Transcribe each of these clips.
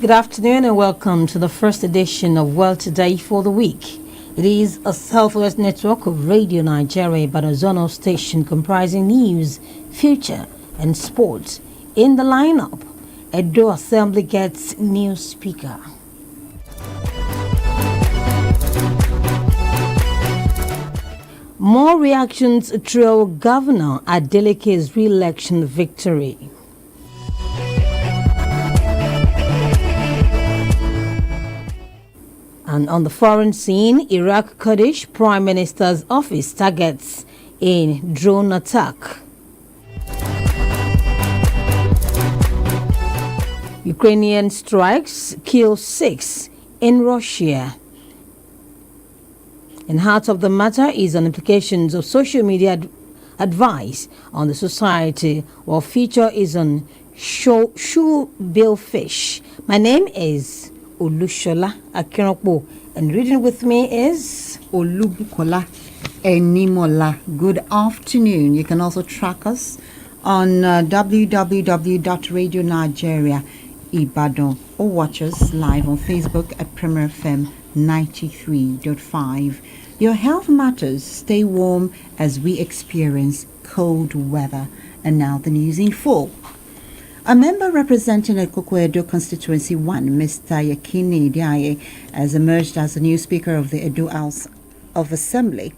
Good afternoon and welcome to the first edition of World Today for the week. It is a Southwest network of Radio Nigeria but a zonal station comprising news, future and sports. In the lineup, Edo Assembly gets new speaker. More reactions trail Governor Adeleke's re-election victory. And on the foreign scene, Iraq Kurdish Prime Minister's office targets in drone attack. Ukrainian strikes kill 6 in Russia. And heart of the matter is on implications of social media advice on the society, while feature is on shoe bill fish. My name is Olushola Akinokpo, and reading with me is Olubukola Enimola. Good afternoon. You can also track us on www.radionigeriaibadan or watch us live on Facebook at Premier FM 93.5. Your health matters. Stay warm as we experience cold weather. And now the news in full. A member representing Ekoko Edo Constituency 1, Mr. Yakini Diaye, has emerged as the new Speaker of the Edo House of Assembly.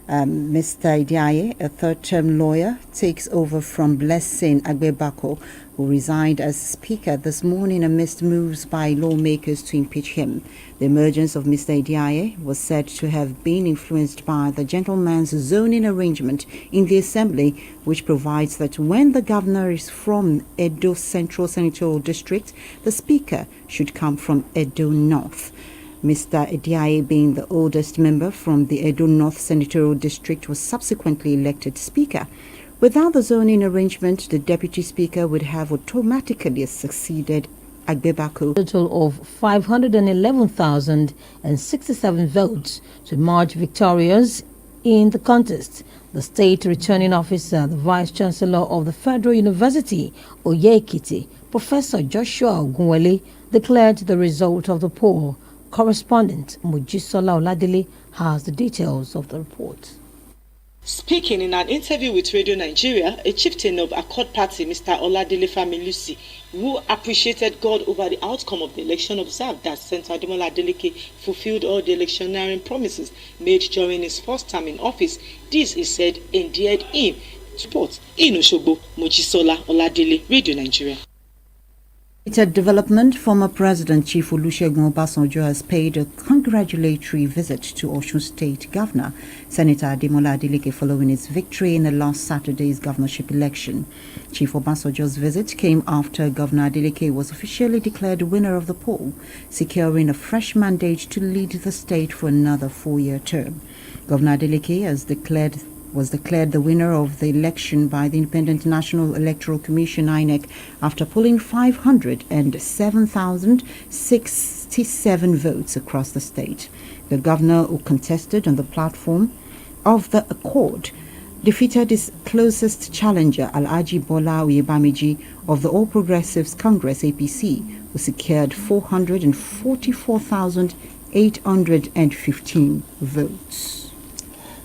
Mr. Diaye, a third-term lawyer, takes over from Blessing Agbebako, who resigned as Speaker this morning amidst moves by lawmakers to impeach him. The emergence of Mr. Diaye was said to have been influenced by the gentleman's zoning arrangement in the Assembly, which provides that when the governor is from Edo Central Senatorial District, the Speaker should come from Edo North. Mr. Diaye, being the oldest member from the Edo North Senatorial District, was subsequently elected Speaker. Without the zoning arrangement, the Deputy Speaker would have automatically succeeded Agbebako. A total of 511,067 votes to emerge victorious in the contest. The state returning officer, the Vice Chancellor of the Federal University, Oye-Ekiti, Professor Joshua Ogunwale, declared the result of the poll. Correspondent Mojisola Oladele has the details of the report. Speaking in an interview with Radio Nigeria, a chieftain of Accord Party, Mr. Oladele Familusi, who appreciated God over the outcome of the election, observed that Senator Ademola Adeleke fulfilled all the electioneering promises made during his first term in office. This, he said, endeared him. Support in Osogbo, Mojisola Oladele, Radio Nigeria. Development, former President Chief Olusegun Obasanjo has paid a congratulatory visit to Osun State Governor Senator Ademola Adeleke following his victory in the last Saturday's governorship election. Chief Obasanjo's visit came after Governor Adeleke was officially declared winner of the poll, securing a fresh mandate to lead the state for another 4-year term. Governor Adeleke was declared the winner of the election by the Independent National Electoral Commission (INEC) after polling 507,067 votes across the state. The governor, who contested on the platform of the Accord, defeated his closest challenger, Alhaji Bola Oyebamiji of the All Progressives Congress (APC), who secured 444,815 votes.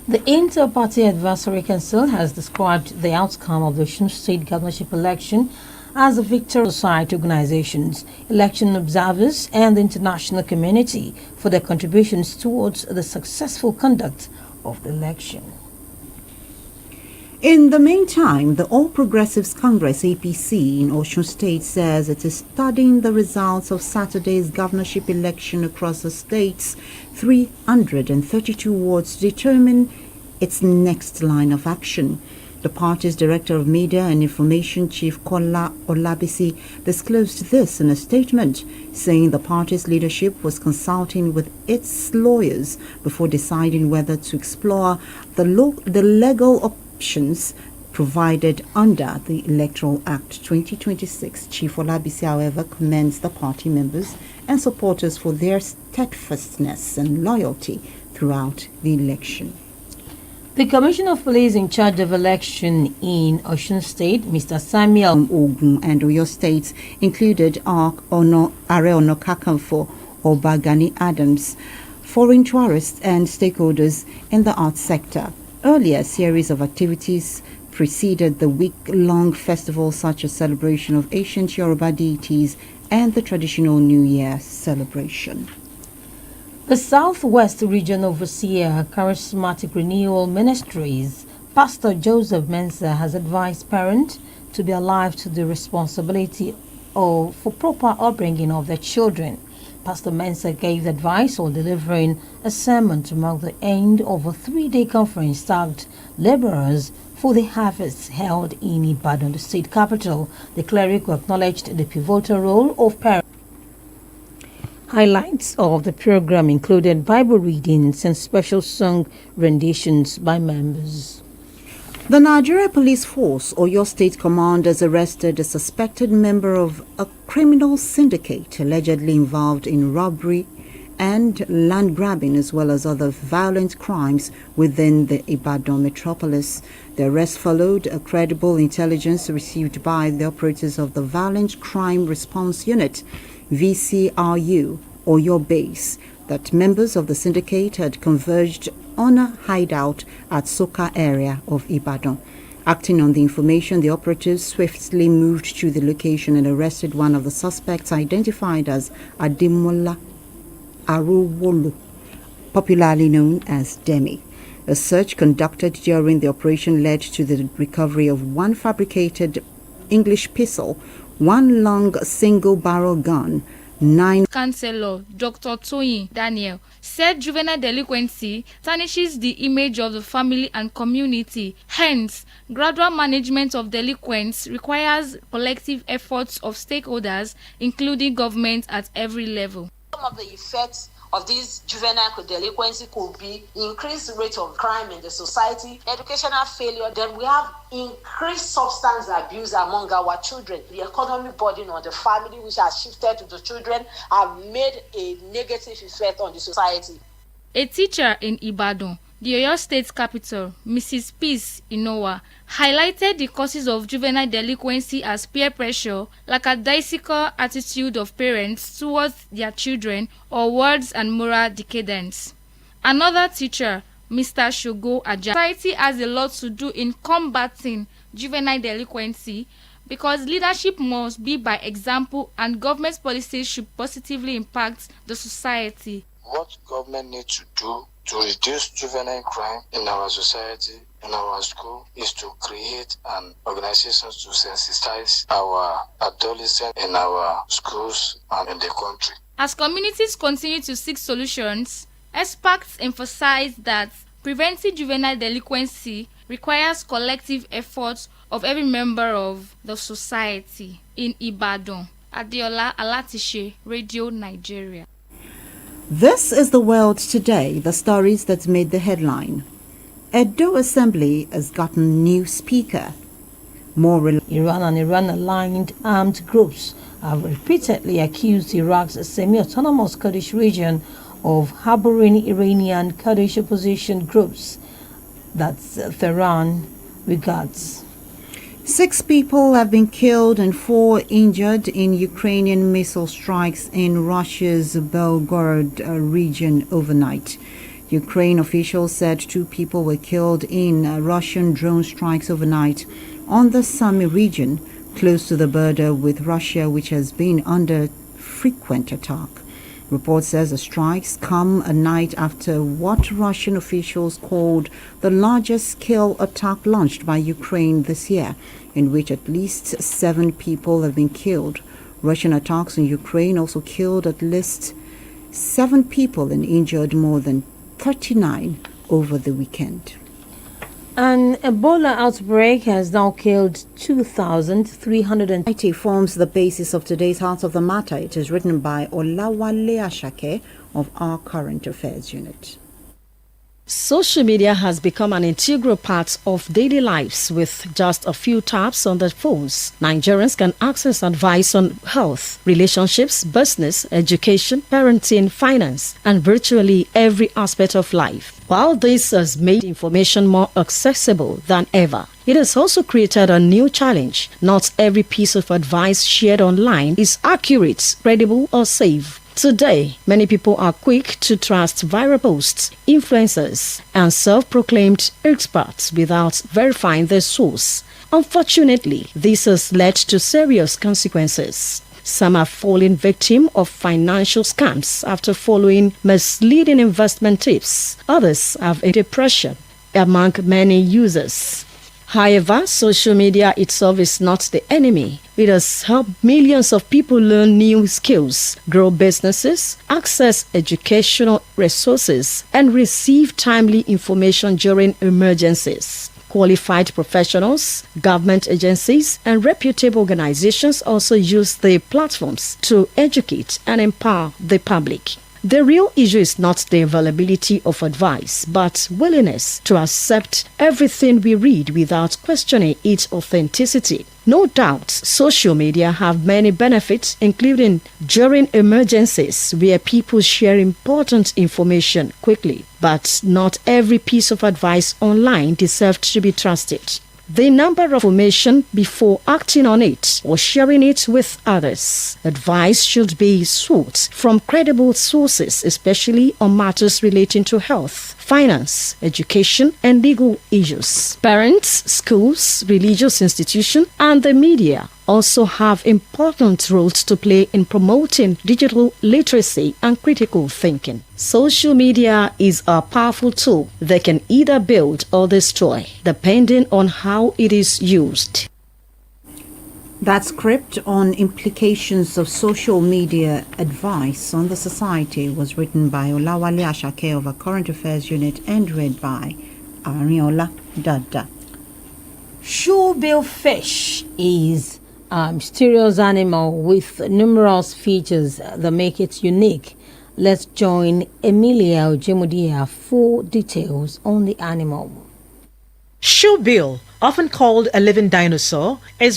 The Inter-Party Advisory Council has described the outcome of the Osun State governorship election as a victory of society organizations, election observers, and the international community for their contributions towards the successful conduct of the election. In the meantime, the All Progressives Congress (APC) in Osun State says it is studying the results of Saturday's governorship election across the state's 332 wards to determine its next line of action. The party's Director of Media and Information, Chief Kola Olabisi, disclosed this in a statement, saying the party's leadership was consulting with its lawyers before deciding whether to explore the legal options provided under the Electoral Act 2026. Chief Olabisi, however, commends the party members and supporters for their steadfastness and loyalty throughout the election. The Commissioner of Police in charge of election in Osun State, Mr. Samuel Ogun and Oyo states included Are Ono Kakanfo Oba Gani Adams, foreign tourists and stakeholders in the arts sector. Earlier, a series of activities preceded the week-long festival such as celebration of ancient Yoruba deities and the traditional New Year celebration. The Southwest Region Overseer, Charismatic Renewal Ministries, Pastor Joseph Mensah has advised parents to be alive to the responsibility for proper upbringing of their children. Pastor Mensah gave advice while delivering a sermon to mark the end of a 3-day conference tagged Laborers for the Harvest held in Ibadan, the state capital. The cleric acknowledged the pivotal role of parents. Highlights of the program included Bible readings and special song renditions by members. The Nigeria Police Force, Oyo State Command, has arrested a suspected member of a criminal syndicate allegedly involved in robbery and land grabbing as well as other violent crimes within the Ibadan metropolis. The arrest followed a credible intelligence received by the operators of the Violent Crime Response Unit, VCRU, Oyo Base, that members of the syndicate had converged on a hideout at Soka area of Ibadan. Acting on the information, the operatives swiftly moved to the location and arrested one of the suspects, identified as Ademola Arowolo, popularly known as Demi. A search conducted during the operation led to the recovery of one fabricated English pistol, one long single-barrel gun, 9. Chancellor Dr. Toyin Daniel said juvenile delinquency tarnishes the image of the family and community. Hence, gradual management of delinquents requires collective efforts of stakeholders, including government at every level. Some of the effects of this juvenile delinquency could be increased rate of crime in the society, educational failure. Then we have increased substance abuse among our children. The economic burden on the family, which has shifted to the children, have made a negative effect on the society. A teacher in Ibadan, the Oyo State capital, Mrs. Peace Inowa, highlighted the causes of juvenile delinquency as peer pressure, lackadaisical attitude of parents towards their children, or words and moral decadence. Another teacher, Mr. Shogo Aja, society has a lot to do in combating juvenile delinquency because leadership must be by example and government policies should positively impact the society. What government needs to do to reduce juvenile crime in our society, in our school, is to create an organization to sensitize our adolescents in our schools and in the country. As communities continue to seek solutions, experts emphasize that preventing juvenile delinquency requires collective efforts of every member of the society. In Ibadan, Adeola Alatishe, Radio Nigeria. This is the world today, the stories that made the headline. Edo Assembly has gotten new speaker. Iran and Iran-aligned armed groups have repeatedly accused Iraq's semi-autonomous Kurdish region of harboring Iranian Kurdish opposition groups. That's Tehran regards. 6 people have been killed and 4 injured in Ukrainian missile strikes in Russia's Belgorod region overnight. Ukraine officials said 2 people were killed in Russian drone strikes overnight on the Sumy region, close to the border with Russia, which has been under frequent attack. Report says the strikes come a night after what Russian officials called the largest-scale attack launched by Ukraine this year, in which at least 7 people have been killed. Russian attacks in Ukraine also killed at least 7 people and injured more than 39 over the weekend. An Ebola outbreak has now killed 2,300. It forms the basis of today's Heart of the Matter. It is written by Olawale Ashake of our Current Affairs Unit. Social media has become an integral part of daily lives. With just a few taps on their phones, Nigerians can access advice on health, relationships, business, education, parenting, finance, and virtually every aspect of life. While this has made information more accessible than ever, it has also created a new challenge. Not every piece of advice shared online is accurate, credible, or safe. Today, many people are quick to trust viral posts, influencers, and self-proclaimed experts without verifying their source. Unfortunately, this has led to serious consequences. Some have fallen victim of financial scams after following misleading investment tips. Others have a depression among many users. However, social media itself is not the enemy. It has helped millions of people learn new skills, grow businesses, access educational resources, and receive timely information during emergencies. Qualified professionals, government agencies, and reputable organizations also use the platforms to educate and empower the public. The real issue is not the availability of advice, but willingness to accept everything we read without questioning its authenticity. No doubt, social media have many benefits, including during emergencies where people share important information quickly. But not every piece of advice online deserves to be trusted. The number of information before acting on it or sharing it with others. Advice should be sought from credible sources, especially on matters relating to health, finance, education, and legal issues. Parents, schools, religious institutions, and the media also have important roles to play in promoting digital literacy and critical thinking. Social media is a powerful tool that can either build or destroy, depending on how it is used. That script on implications of social media advice on the society was written by Olawale Asake of our Current Affairs Unit and read by Ariola Dada. Shoebill fish is a mysterious animal with numerous features that make it unique. Let's join Emilia Ojemudia for details on the animal. Shoebill, often called a living dinosaur, is